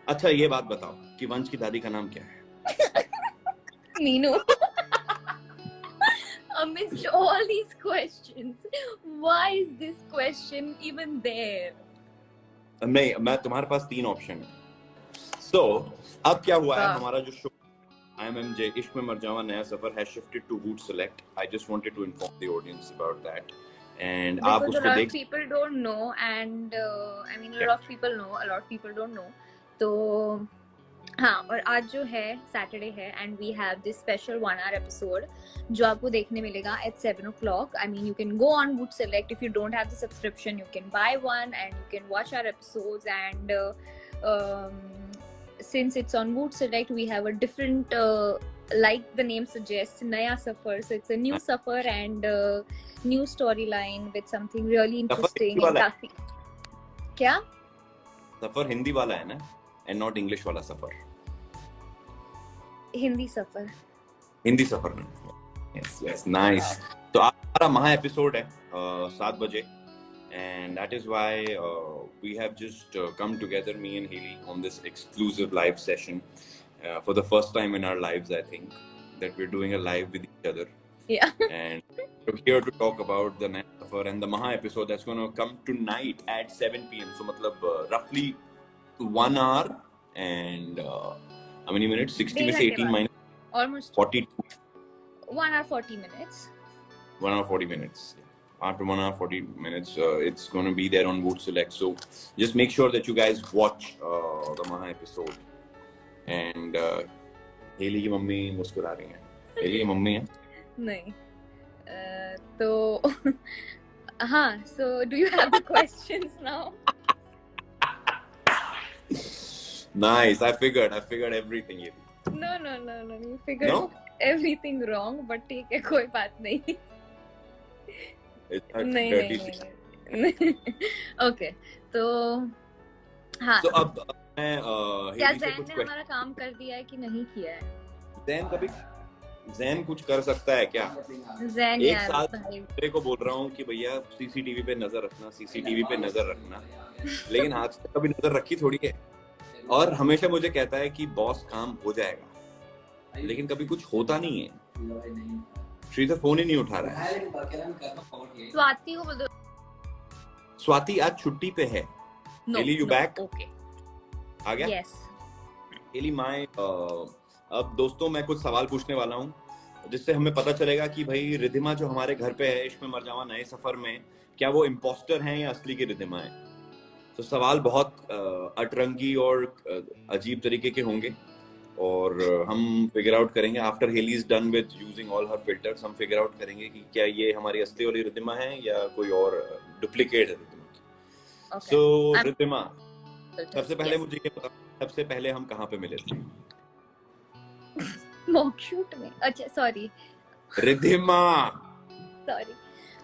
अच्छा ये बात बताओ कि वंश की दादी का नाम क्या है? Meenu. Amidst all these questions, why is this question even there? नहीं, मैं तुम्हारे पास 3 ऑप्शन है। So, अब क्या हुआ है, हमारा जो शो IMMJ इश्क में मर जावा नया सफर has shifted to Woot Select. I just wanted to inform the audience about that. And आप Because a उसको lot देख of people don't know, and I mean a lot of people know, a lot of people don't know. तो हाँ, और आज जो है Saturday है and we have this special 1 hour episode जो आपको देखने मिलेगा at 7 o'clock. I mean you can go on Woot Select. If you don't have the subscription, you can buy one and you can watch our episodes. And since it's on Woot Select, we have a different like the name suggests, Naya Safar. So it's a new safar and new storyline with something really interesting. And काफी क्या सफर हिंदी वाला है ना, and not English वाला सफर? हिंदी सफर yes nice. तो आज हमारा महा एपिसोड है 7 बजे, and that is why we have just come together, me and Haley, on this exclusive live session for the first time in our lives. I think that we're doing a live with each other. Yeah. And we're here to talk about the Naya Safar and the Maha episode that's going to come tonight at 7 p.m. So matlab roughly 1 hour and how many minutes? 60 में से 18 minus almost 42. 1 hour 40 minutes. 1 hour 40 minutes. After 1 hour 40 minutes, it's going to be there on Woot Select. So just make sure that you guys watch the Maha episode. And Haley की mummy मुस्कुरा रही हैं. Haley की mummy है? नहीं. तो हाँ. So do you have the questions now? Nice. I figured everything. No. You figured everything wrong, but ठीक है, कोई बात नहीं. नहीं. Okay. तो हाँ. तो अब मैं क्या ज़ैन ने हमारा काम कर दिया है कि नहीं किया है? ज़ैन कुछ कर सकता है क्या? ज़ैन एक साल मेरे को बोल रहा हूँ कि भैया सीसीटीवी पे नजर रखना, लेकिन आज तक कभी नजर रखी थोड़ी है। और हमेशा मुझे कहता है कि बॉस काम हो जाएगा, लेकिन कभी कुछ होता नहीं है। श्रीधर फोन ही नहीं उठा रहा है। स्वाति को बोल दो। स्वाति आज छुट्टी पे है। Haley, you back? Okay. आ गया? Yes. Haley, अब दोस्तों मैं कुछ सवाल पूछने वाला हूँ, जिससे हमें पता चलेगा कि भाई रिधिमा जो हमारे घर पे है इश्क में मर जावा नए सफर में, क्या वो इम्पोस्टर हैं या असली की रिधिमा है। तो सवाल बहुत अटरंगी और अजीब तरीके के होंगे, और हम फिगर आउट करेंगे after Hailey is done with using all her filters. हम फिगर आउट करेंगे कि क्या ये हमारी असली वाली रिधिमा है या कोई और डुप्लीकेट है रिधिमा की। सो रिधिमा, सबसे पहले मुझे ये बताओ, सबसे पहले हम कहाँ पे मिले थे? मॉक शूट में। अच्छा सॉरी रिधिमा, सॉरी,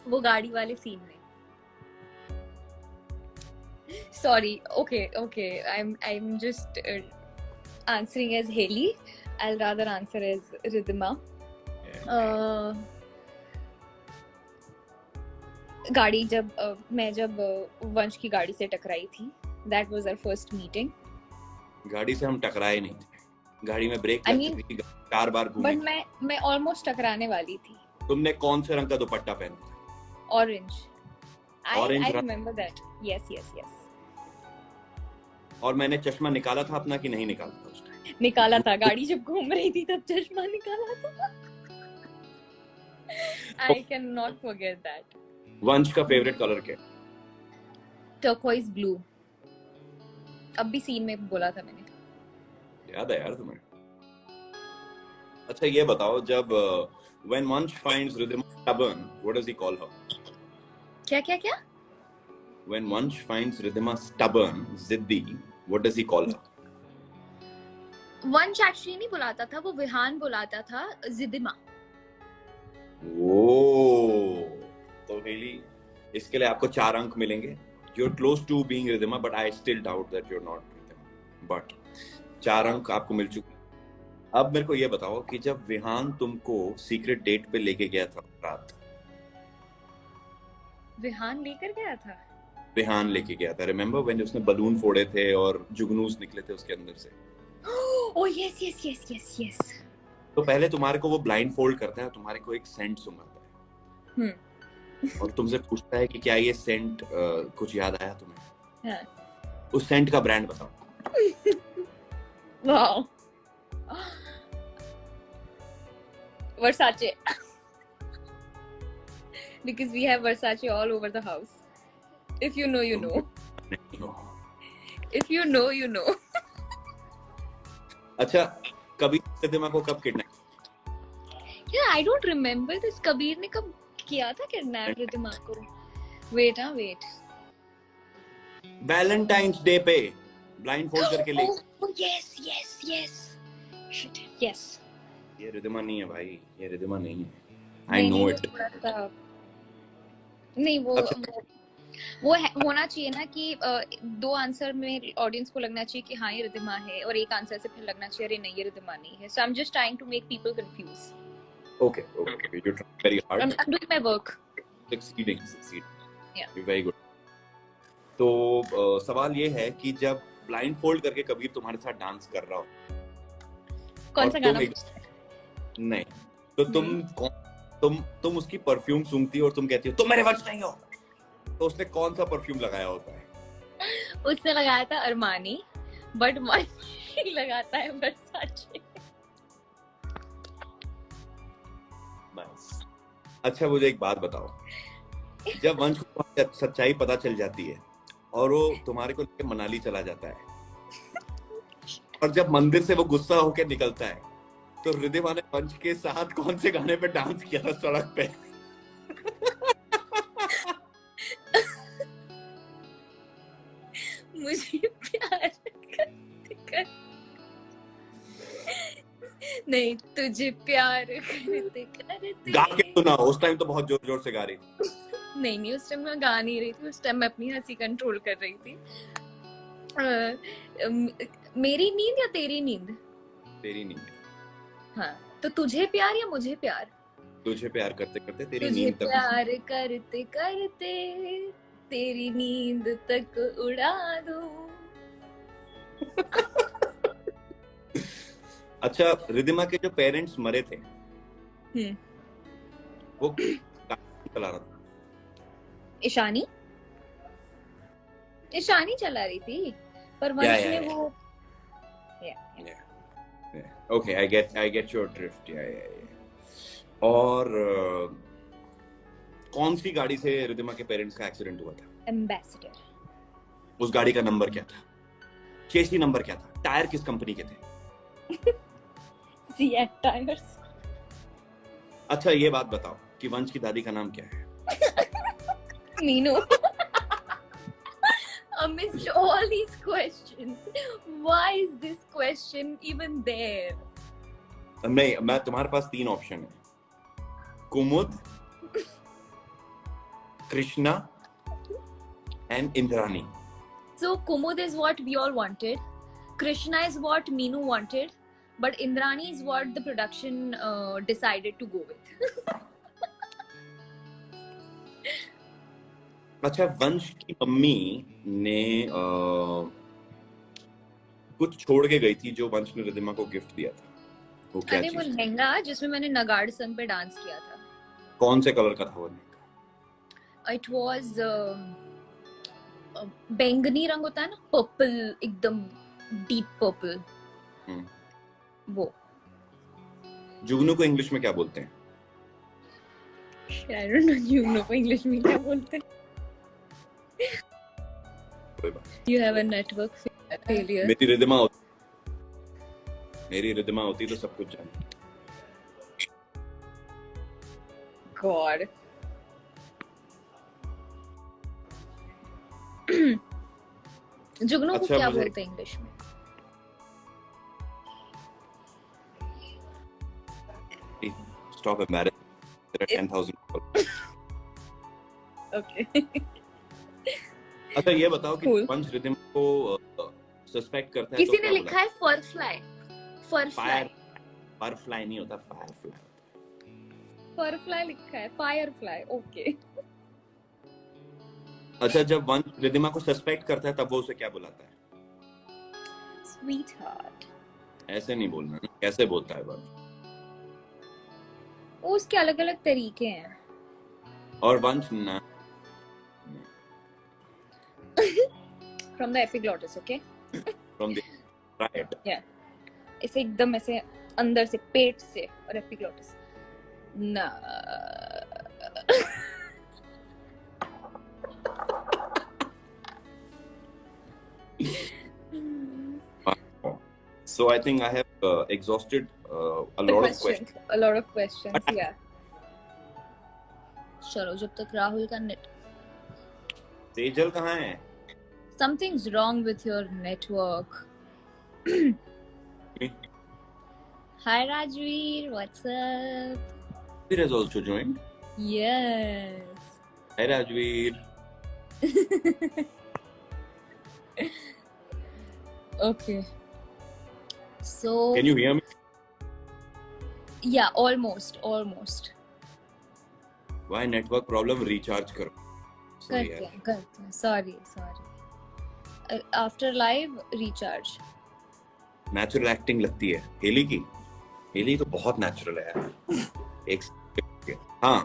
वो गाड़ी वाले सीन में। Sorry. Okay. I'm just answering as Haley. I'll rather answer as Ridhima. गाड़ी मैं जब वंश की गाड़ी से टकराई थी, that was our first meeting. गाड़ी से हम टकराए नहीं थे, गाड़ी में ब्रेक लग चुकी थी, 4 बार घूमी। बट मैं ऑलमोस्ट टकराने वाली थी। तुमने कौन से रंग का दुपट्टा पहना था? Orange. I remember that. Yes. और मैंने चश्मा निकाला था अपना कि नहीं निकाला था उस टाइम? निकाला था, गाड़ी जब घूम रही थी तब चश्मा निकाला था। I cannot forget that. वंश का फेवरेट कलर क्या? Turquoise blue. अब भी सीन में बोला था मैंने, याद है यार तुम्हें? अच्छा ये बताओ, जब when Vansh finds Ridhima stubborn, what does he call her? क्या? When Vansh finds Ridhima stubborn, जिद्दी, what does he call her? वंश एक्चुअली नहीं बुलाता था, वो विहान बुलाता था जिद्दिमा। ओह, तो हेली, इसके लिए आपको 4 अंक मिलेंगे। You're close to being Ridhima, but I still doubt that you're not Ridhima. But 4 अंक आपको मिल चुके। अब मेरे को ये बताओ कि जब विहान तुमको सीक्रेट डेट पे लेके गया था रात, विहान लेकर गया था? रेहान लेके गया था, रिमेम्बर व्हेन उसने बलून फोड़े थे और जुगनूस निकले थे उसके अंदर से। Oh yes, yes, yes, yes, yes. तो पहले तुम्हारे को वो ब्लाइंड फोल्ड करता है, तुम्हारे को एक सेंट सुंघाता है और तुमसे पूछता है कि क्या ये सेंट कुछ याद आया तुम्हें? हाँ. उस सेंट का ब्रांड बताओ। Wow. Versace. Because we have Versace all over the house. If you know, you know. If you know, you know. अच्छा, कबीर रिद्धिमा को कब kidnap? Yeah, I don't remember this. Kabir ने कब किया था किडनैप रिद्धिमा को? Wait. वैलेंटाइंस डे पे ब्लाइंड फोल्ड करके ले। Oh yes. Shit, yes. ये रिद्धिमा नहीं है भाई, ये रिद्धिमा नहीं है। I know it. नहीं वो अच्छा। वो होना चाहिए ना कि दो आंसर में ऑडियंस को लगना चाहिए कि हाँ ये रिद्धिमा है, और एक आंसर से फिर लगना चाहिए अरे नहीं ये रिद्धिमा नहीं है. So I'm just trying to make people confuse. Okay. You're trying very hard. I'm doing my work. Succeeding. Yeah. You're very good. तो सवाल ये है कि जब ब्लाइंड फोल्ड करके कबीर तुम्हारे साथ डांस कर रहा हो, कौन सा गाना? नहीं तो तुम उसकी परफ्यूम सूंघती हो और तुम कहती हो तुम मेरे वंश नहीं हो, तो उसने कौन सा परफ्यूम लगाया होता है? उसने लगाया था अरमानी, बट वंश लगाता है वर्साचे. नाइस. अच्छा मुझे एक बात बताओ, जब वंश को तुम्हारी सच्चाई पता चल जाती है और वो तुम्हारे को लेकर मनाली चला जाता है, और जब मंदिर से वो गुस्सा होकर निकलता है, तो रिद्धिमा ने वंश के साथ कौन से गाने पे डांस किया था सड़क पे? मुझे प्यार करते नहीं, तुझे प्यार करते गा के सुना. उस टाइम तो बहुत जोर जोर से गा रही थी. नहीं उस टाइम मैं गा नहीं रही थी. उस टाइम मैं अपनी हंसी कंट्रोल कर रही थी. मेरी नींद या तेरी नींद? तेरी नींद. हाँ, तो तुझे प्यार या मुझे प्यार? तुझे प्यार करते करते तेरी तुझे नींद तक. प्यार करते करते तेरी नींद तक उड़ा दूं. अच्छा, रिद्धिमा के जो पेरेंट्स मरे थे, वो चला रहा था? ईशानी चला रही थी, पर वंश ने वो Okay, I get your drift. Yeah. और कौन सी गाड़ी से रिद्धिमा के पेरेंट्स का एक्सीडेंट हुआ था? एम्बेसडर. उस गाड़ी का नंबर क्या था? चेसी नंबर क्या था? टायर किस कंपनी के थे? CEAT tyres. अच्छा ये बात बताओ कि वंश की दादी का नाम क्या है? Meenu. Amidst all these questions, why is this question even there? नहीं, मैं तुम्हारे पास 3 ऑप्शन है: कुमुद, Krishna and Indrani. So Kumud is what we all wanted, Krishna is what Meenu wanted, but Indrani is what the production decided to go with. अच्छा, वंश की mummy ने कुछ छोड़ के गई थी जो वंश ने रिद्धिमा को गिफ्ट दिया था. वो क्या अरे चीज? वो लहंगा जिसमें मैंने नगाड़ संग पे डांस किया था. कौन से कलर का था वो लहंगा? It was बैंगनी रंग होता है ना, पर्पल, एकदम डीप पर्पल. वो जुगनू को इंग्लिश में क्या बोलते हैं? I don't know, जुगनू को इंग्लिश में क्या बोलते हैं? You have a network failure. मेरी रिद्धिमा होती तो सब कुछ जानती. God. जुगनू को अच्छा, क्या बोलते हैं इंग्लिश में? Stop embarrassing. There are 10,000 people. Okay. अच्छा ये बताओ कि Cool. वंश रिद्धिमा को सस्पेक्ट करता है किसी तो ने क्या लिखा है फरफ्लाई. फायरफ्लाई नहीं होता, फायरफ्लाई. फरफ्लाई लिखा है, फायरफ्लाई. ओके. अच्छा, जब वंश रिद्धिमा को सस्पेक्ट करता है तब वो उसे क्या बुलाता है? Sweetheart. ऐसे नहीं बोलना ना, कैसे बोलता है वंश? वो उसके अलग अलग तरीके हैं. और वंश ना From the epiglottis, okay? From the right. Yeah. इसे एकदम ऐसे अंदर से पेट से और epiglottis. ना. So I think I have exhausted a lot of questions. A lot of questions, yeah. चलो जब तक राहुल का नेट. तेजल कहाँ है? Something's wrong with your network. Hi Rajveer, what's up? Rajveer has also joined. Yes. Hi Rajveer. Okay. So. Can you hear me? Yeah, almost. Why network problem? Recharge करो. करते हैं. Sorry. After live, recharge. Natural acting लगती है heli की. Heli तो बहुत natural है यार. एक हाँ,